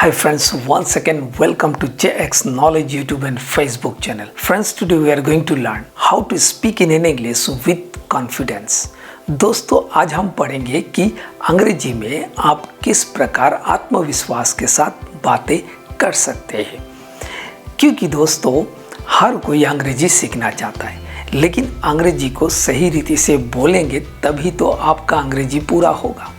Hi friends, once again welcome to JX Knowledge YouTube and Facebook channel. Friends, today we are going to learn how to speak in English with confidence. दोस्तों, आज हम पढ़ेंगे कि अंग्रेजी में आप किस प्रकार आत्मविश्वास के साथ बातें कर सकते हैं। क्योंकि दोस्तों, हर कोई अंग्रेजी सीखना चाहता है, लेकिन अंग्रेजी को सही रीति से बोलेंगे तभी तो आपका अंग्रेजी पूरा होगा,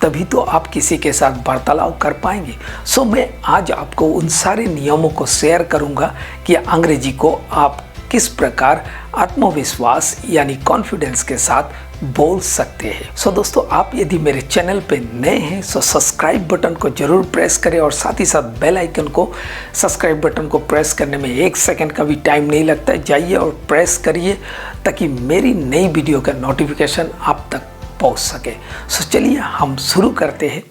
तभी तो आप किसी के साथ वार्तालाप कर पाएंगे। सो मैं आज आपको उन सारे नियमों को शेयर करूंगा कि अंग्रेजी को आप किस प्रकार आत्मविश्वास यानी कॉन्फिडेंस के साथ बोल सकते हैं। सो दोस्तों, आप यदि मेरे चैनल पे नए हैं सो सब्सक्राइब बटन को जरूर प्रेस करें और साथ ही साथ बेल आइकन को सब्सक्राइब बटन को प्रेस करने में 1 सेकंड का भी टाइम नहीं लगता है। जाइए और प्रेस करिए ताकि मेरी नई वीडियो का नोटिफिकेशन आप तक पहुंच सके। सो चलिए हम शुरू करते हैं।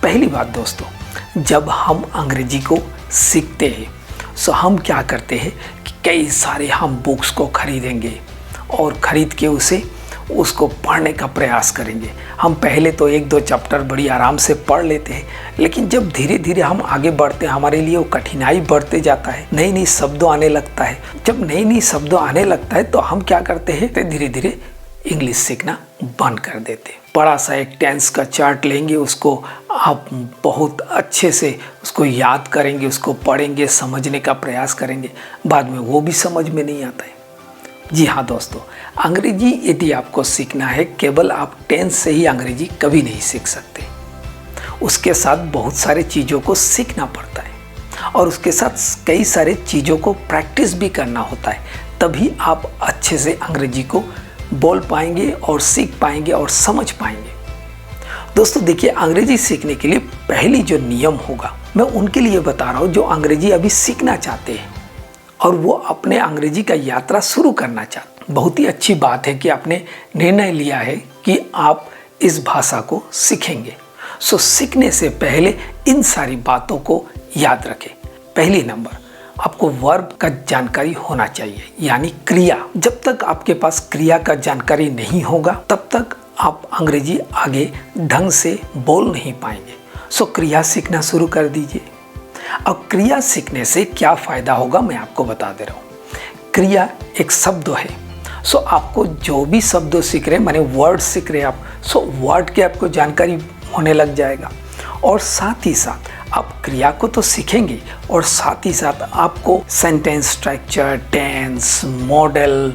पहली बात दोस्तों, जब हम अंग्रेजी को सीखते हैं सो हम क्या करते हैं कि कई सारे हम बुक्स को खरीदेंगे और ख़रीद के उसको पढ़ने का प्रयास करेंगे। हम पहले तो 1-2 चैप्टर बड़ी आराम से पढ़ लेते हैं, लेकिन जब धीरे धीरे हम आगे बढ़ते हैं हमारे लिए वो कठिनाई बढ़ते जाता है, नई नई शब्दों आने लगता है। जब नई नई शब्दों आने लगता है तो हम क्या करते हैं, तो धीरे धीरे इंग्लिश सीखना बंद कर देते हैं। बड़ा सा एक टेंस का चार्ट लेंगे, उसको आप बहुत अच्छे से उसको याद करेंगे, उसको पढ़ेंगे, समझने का प्रयास करेंगे, बाद में वो भी समझ में नहीं आता है। जी हाँ दोस्तों, अंग्रेजी यदि आपको सीखना है, केवल आप टेंस से ही अंग्रेजी कभी नहीं सीख सकते। उसके साथ बहुत सारे चीज़ों को सीखना पड़ता है और उसके साथ कई सारे चीज़ों को प्रैक्टिस भी करना होता है, तभी आप अच्छे से अंग्रेजी को बोल पाएंगे और सीख पाएंगे और समझ पाएंगे। दोस्तों देखिए, अंग्रेजी सीखने के लिए पहली जो नियम होगा मैं उनके लिए बता रहा हूँ जो अंग्रेजी अभी सीखना चाहते हैं और वो अपने अंग्रेजी का यात्रा शुरू करना चाहते हैं। बहुत ही अच्छी बात है कि आपने निर्णय लिया है कि आप इस भाषा को सीखेंगे। सो सीखने से पहले इन सारी बातों को याद रखें। पहली नंबर, आपको वर्ब का जानकारी होना चाहिए, यानी क्रिया। जब तक आपके पास क्रिया का जानकारी नहीं होगा तब तक आप अंग्रेजी आगे ढंग से बोल नहीं पाएंगे। सो क्रिया सीखना शुरू कर दीजिए। अब क्रिया सीखने से क्या फ़ायदा होगा मैं आपको बता दे रहा हूँ। क्रिया एक शब्द है। सो आपको जो भी शब्द सीख रहे, माने वर्ड सीख रहे आप, सो वर्ड की आपको जानकारी होने लग जाएगा और साथ ही साथ आप क्रिया को तो सीखेंगे और साथ ही साथ आपको सेंटेंस स्ट्रक्चर, टेंस, मॉडल,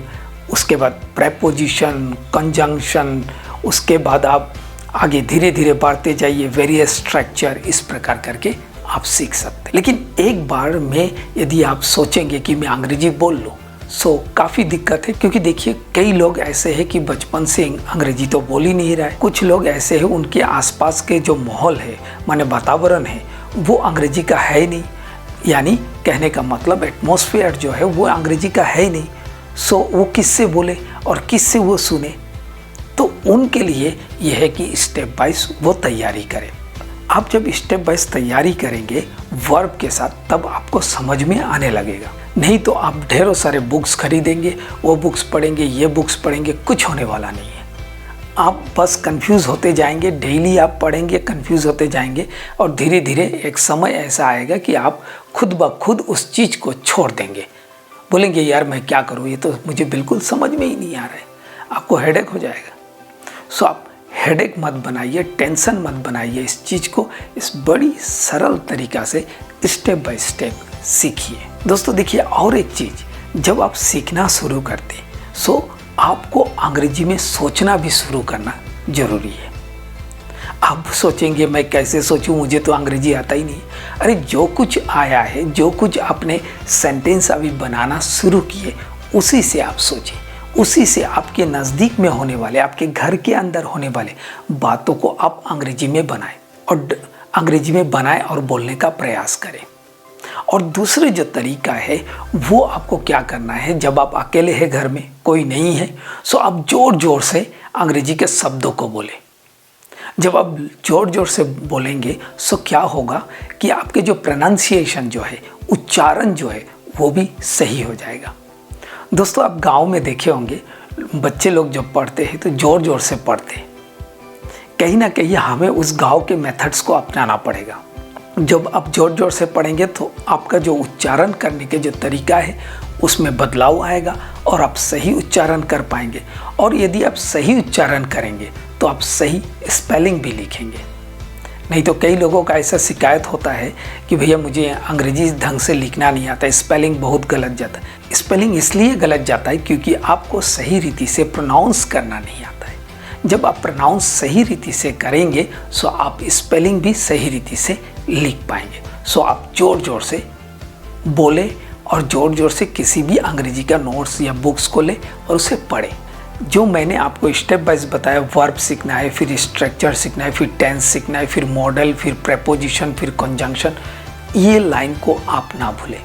उसके बाद प्रेपोजिशन, कंजंक्शन, उसके बाद आप आगे धीरे धीरे बढ़ते जाइए, वेरियस स्ट्रक्चर, इस प्रकार करके आप सीख सकते हैं। लेकिन एक बार में यदि आप सोचेंगे कि मैं अंग्रेजी बोल लूँ सो काफ़ी दिक्कत है, क्योंकि देखिए कई लोग ऐसे हैं कि बचपन से अंग्रेजी तो बोल ही नहीं रहा है। कुछ लोग ऐसे हैं उनके आसपास के जो माहौल है, माने वातावरण है, वो अंग्रेजी का है ही नहीं, यानी कहने का मतलब एटमॉस्फेयर जो है वो अंग्रेजी का है ही नहीं। सो वो किससे बोले और किससे वो सुने, तो उनके लिए यह है कि स्टेप बाइज वो तैयारी करें। आप जब स्टेप बाइज तैयारी करेंगे वर्ब के साथ तब आपको समझ में आने लगेगा। नहीं तो आप ढेरों सारे बुक्स खरीदेंगे, वो बुक्स पढ़ेंगे, ये बुक्स पढ़ेंगे, कुछ होने वाला नहीं है। आप बस कंफ्यूज होते जाएंगे, डेली आप पढ़ेंगे, कंफ्यूज होते जाएंगे और धीरे धीरे एक समय ऐसा आएगा कि आप खुद ब खुद उस चीज़ को छोड़ देंगे। बोलेंगे यार मैं क्या करूँ, ये तो मुझे बिल्कुल समझ में ही नहीं आ रहा है। आपको हेडेक हो जाएगा। सो आप हेडेक मत बनाइए, टेंशन मत बनाइए इस चीज़ को। इस बड़ी सरल तरीक़ा से स्टेप बाय स्टेप सीखिए। दोस्तों देखिए, और एक चीज़, जब आप सीखना शुरू करते हैं सो आपको अंग्रेजी में सोचना भी शुरू करना ज़रूरी है। आप सोचेंगे मैं कैसे सोचूं, मुझे तो अंग्रेजी आता ही नहीं। अरे जो कुछ आया है, जो कुछ आपने सेंटेंस अभी बनाना शुरू किए, उसी से आप सोचें, उसी से आपके नज़दीक में होने वाले, आपके घर के अंदर होने वाले बातों को आप अंग्रेजी में बनाएं और अंग्रेजी में बनाएं और बोलने का प्रयास करें। और दूसरे जो तरीका है वो आपको क्या करना है, जब आप अकेले हैं, घर में कोई नहीं है, सो आप ज़ोर ज़ोर से अंग्रेजी के शब्दों को बोलें। जब आप ज़ोर ज़ोर से बोलेंगे सो क्या होगा कि आपके जो प्रोनाउंसिएशन जो है, उच्चारण जो है, वो भी सही हो जाएगा। दोस्तों आप गांव में देखे होंगे बच्चे लोग जब पढ़ते हैं तो ज़ोर ज़ोर से पढ़ते हैं, कहीं ना कहीं हमें उस गांव के मेथड्स को अपनाना पड़ेगा। जब आप जोर जोर से पढ़ेंगे तो आपका जो उच्चारण करने के जो तरीका है उसमें बदलाव आएगा और आप सही उच्चारण कर पाएंगे। और यदि आप सही उच्चारण करेंगे तो आप सही स्पेलिंग भी लिखेंगे। नहीं तो कई लोगों का ऐसा शिकायत होता है कि भैया मुझे अंग्रेजी ढंग से लिखना नहीं आता, स्पेलिंग बहुत गलत जाता है। स्पेलिंग इसलिए गलत जाता है क्योंकि आपको सही रीति से प्रोनाउंस करना नहीं आता है। जब आप प्रोनाउंस सही रीति से करेंगे सो आप स्पेलिंग भी सही रीति से लिख पाएंगे। सो आप ज़ोर ज़ोर से बोलें और ज़ोर ज़ोर से किसी भी अंग्रेजी का नोट्स या बुक्स को लें और उसे पढ़ें। जो मैंने आपको स्टेप वाइज बताया, वर्ब सीखना है, फिर स्ट्रक्चर सीखना है, फिर टेंस सीखना है, फिर मॉडल, फिर प्रेपोजिशन, फिर कंजंक्शन, ये लाइन को आप ना भूलें,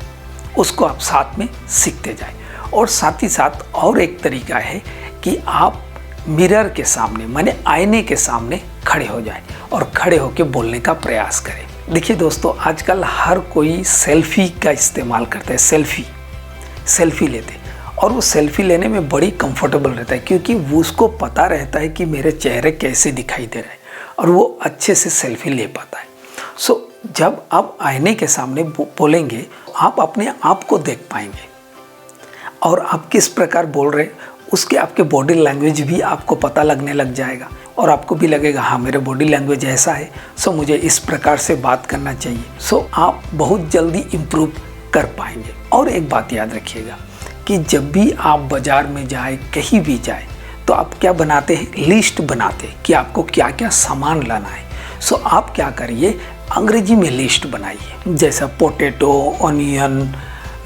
उसको आप साथ में सीखते जाएं। और साथ ही साथ और एक तरीका है कि आप मिरर के सामने माने आईने के सामने खड़े हो जाएं और खड़े होकर बोलने का प्रयास करें। देखिए दोस्तों, आजकल हर कोई सेल्फी का इस्तेमाल करता है, सेल्फी लेते हैं और वो सेल्फी लेने में बड़ी कंफर्टेबल रहता है क्योंकि वो उसको पता रहता है कि मेरे चेहरे कैसे दिखाई दे रहे हैं और वो अच्छे से सेल्फी ले पाता है। सो जब आप आईने के सामने बोलेंगे आप अपने आप को देख पाएंगे और आप किस प्रकार बोल रहे हैं उसके आपके बॉडी लैंग्वेज भी आपको पता लगने लग जाएगा और आपको भी लगेगा हाँ मेरे बॉडी लैंग्वेज ऐसा है, सो मुझे इस प्रकार से बात करना चाहिए। सो आप बहुत जल्दी इम्प्रूव कर पाएंगे। और एक बात याद रखिएगा कि जब भी आप बाज़ार में जाए, कहीं भी जाए, तो आप क्या बनाते हैं, लिस्ट बनाते हैं कि आपको क्या क्या सामान लाना है। सो आप क्या करिए, अंग्रेजी में लिस्ट बनाइए, जैसा पोटैटो, ऑनियन,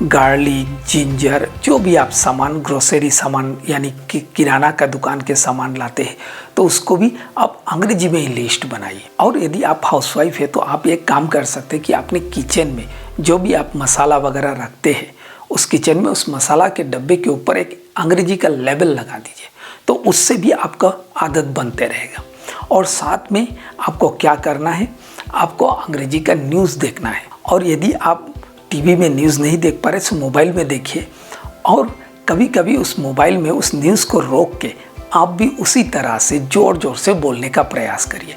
गार्लिक, जिंजर, जो भी आप सामान, ग्रोसरी सामान यानी कि किराना का दुकान के सामान लाते हैं तो उसको भी आप अंग्रेजी में ही लिस्ट बनाइए। और यदि आप हाउसवाइफ है तो आप एक काम कर सकते हैं कि अपने किचन में जो भी आप मसाला वगैरह रखते हैं उस किचन में उस मसाला के डब्बे के ऊपर एक अंग्रेजी का लेबल लगा दीजिए, तो उससे भी आपका आदत बनते रहेगा। और साथ में आपको क्या करना है, आपको अंग्रेजी का न्यूज़ देखना है। और यदि आप टीवी में न्यूज़ नहीं देख पा रहे तो मोबाइल में देखिए और कभी कभी उस मोबाइल में उस न्यूज़ को रोक के आप भी उसी तरह से ज़ोर ज़ोर से बोलने का प्रयास करिए।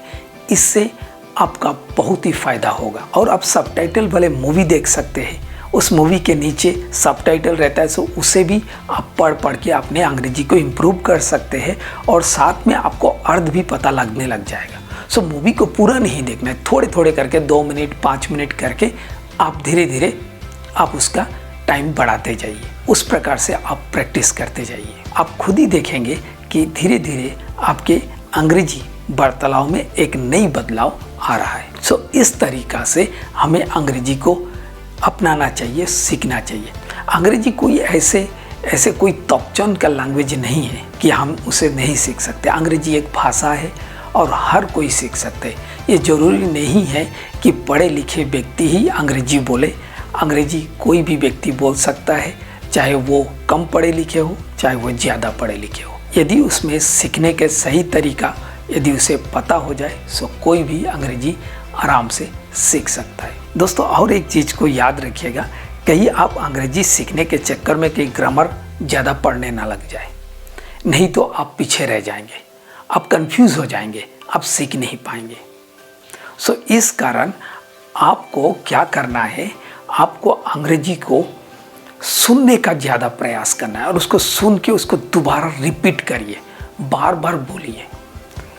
इससे आपका बहुत ही फ़ायदा होगा। और आप सबटाइटल वाले मूवी देख सकते हैं, उस मूवी के नीचे सबटाइटल रहता है, सो उसे भी आप पढ़ के अपने अंग्रेजी को इम्प्रूव कर सकते हैं और साथ में आपको अर्थ भी पता लगने लग जाएगा। सो मूवी को पूरा नहीं देखना है, थोड़े थोड़े करके 2 मिनट 5 मिनट करके आप धीरे धीरे आप उसका टाइम बढ़ाते जाइए। उस प्रकार से आप प्रैक्टिस करते जाइए। आप खुद ही देखेंगे कि धीरे धीरे आपके अंग्रेजी वार्तालाप में एक नई बदलाव आ रहा है। सो इस तरीक़ा से हमें अंग्रेजी को अपनाना चाहिए, सीखना चाहिए। अंग्रेजी कोई ऐसे कोई तोपचंद का लैंग्वेज नहीं है कि हम उसे नहीं सीख सकते। अंग्रेजी एक भाषा है और हर कोई सीख सकते हैं। ये ज़रूरी नहीं है कि पढ़े लिखे व्यक्ति ही अंग्रेजी बोले। अंग्रेजी कोई भी व्यक्ति बोल सकता है, चाहे वो कम पढ़े लिखे हो, चाहे वो ज़्यादा पढ़े लिखे हो। यदि उसमें सीखने के सही तरीका यदि उसे पता हो जाए तो कोई भी अंग्रेजी आराम से सीख सकता है। दोस्तों, और एक चीज़ को याद रखिएगा, कहीं आप अंग्रेजी सीखने के चक्कर में कहीं ग्रामर ज़्यादा पढ़ने ना लग जाए, नहीं तो आप पीछे रह जाएंगे, आप कंफ्यूज हो जाएंगे, आप सीख नहीं पाएंगे। सो इस कारण आपको क्या करना है, आपको अंग्रेजी को सुनने का ज़्यादा प्रयास करना है और उसको सुन के उसको दोबारा रिपीट करिए, बार बार बोलिए।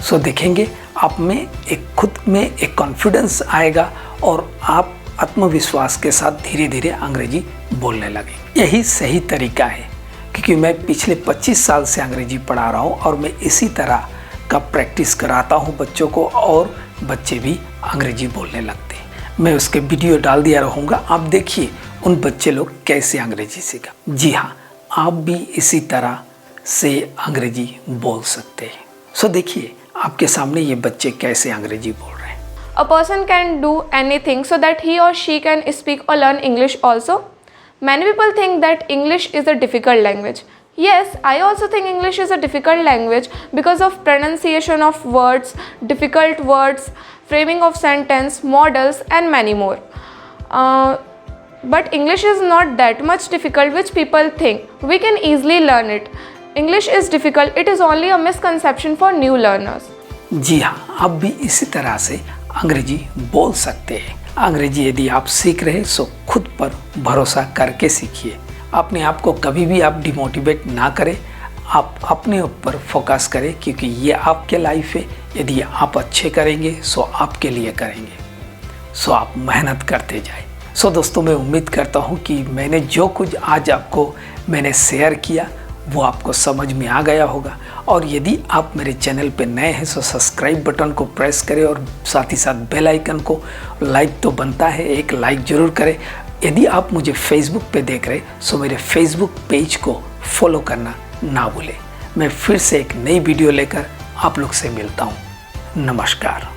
सो देखेंगे आप में एक खुद में एक कॉन्फिडेंस आएगा और आप आत्मविश्वास के साथ धीरे धीरे अंग्रेजी बोलने लगेंगे। यही सही तरीका है, क्योंकि मैं पिछले 25 साल से अंग्रेजी पढ़ा रहा हूँ और मैं इसी तरह का प्रैक्टिस कराता हूँ बच्चों को और बच्चे भी अंग्रेजी बोलने लगते हैं। मैं उसके वीडियो डाल दिया रहूँगा, आप देखिए उन बच्चे लोग कैसे अंग्रेजी सीखा। जी हाँ, आप भी इसी तरह से अंग्रेजी बोल सकते हैं। सो देखिए आपके सामने ये बच्चे कैसे अंग्रेजी बोल रहे हैं। A person can do anything so that he or she can speak or learn English also. Many people think that English is a difficult language. Yes, I also think English is a difficult language because of pronunciation of words, difficult words, framing of sentence, models and many more. But English is not that much difficult which people think. We can easily learn it. English is difficult, it is only a misconception for new learners. जी हाँ, आप भी इसी तरह से अंग्रेजी बोल सकते हैं। अंग्रेजी यदि आप सीख रहे तो खुद पर भरोसा करके सीखिए। अपने आप को कभी भी आप डिमोटिवेट ना करें, आप अपने ऊपर फोकस करें, क्योंकि ये आपके लाइफ है। यदि आप अच्छे करेंगे सो आपके लिए करेंगे, सो आप मेहनत करते जाए। सो दोस्तों, मैं उम्मीद करता हूँ कि मैंने जो कुछ आज आपको मैंने शेयर किया वो आपको समझ में आ गया होगा। और यदि आप मेरे चैनल पे नए हैं तो सब्सक्राइब बटन को प्रेस करें और साथ ही साथ बेल आइकन को, लाइक तो बनता है, एक लाइक ज़रूर करें। यदि आप मुझे फेसबुक पे देख रहे तो मेरे फेसबुक पेज को फॉलो करना ना भूलें। मैं फिर से एक नई वीडियो लेकर आप लोग से मिलता हूँ। नमस्कार।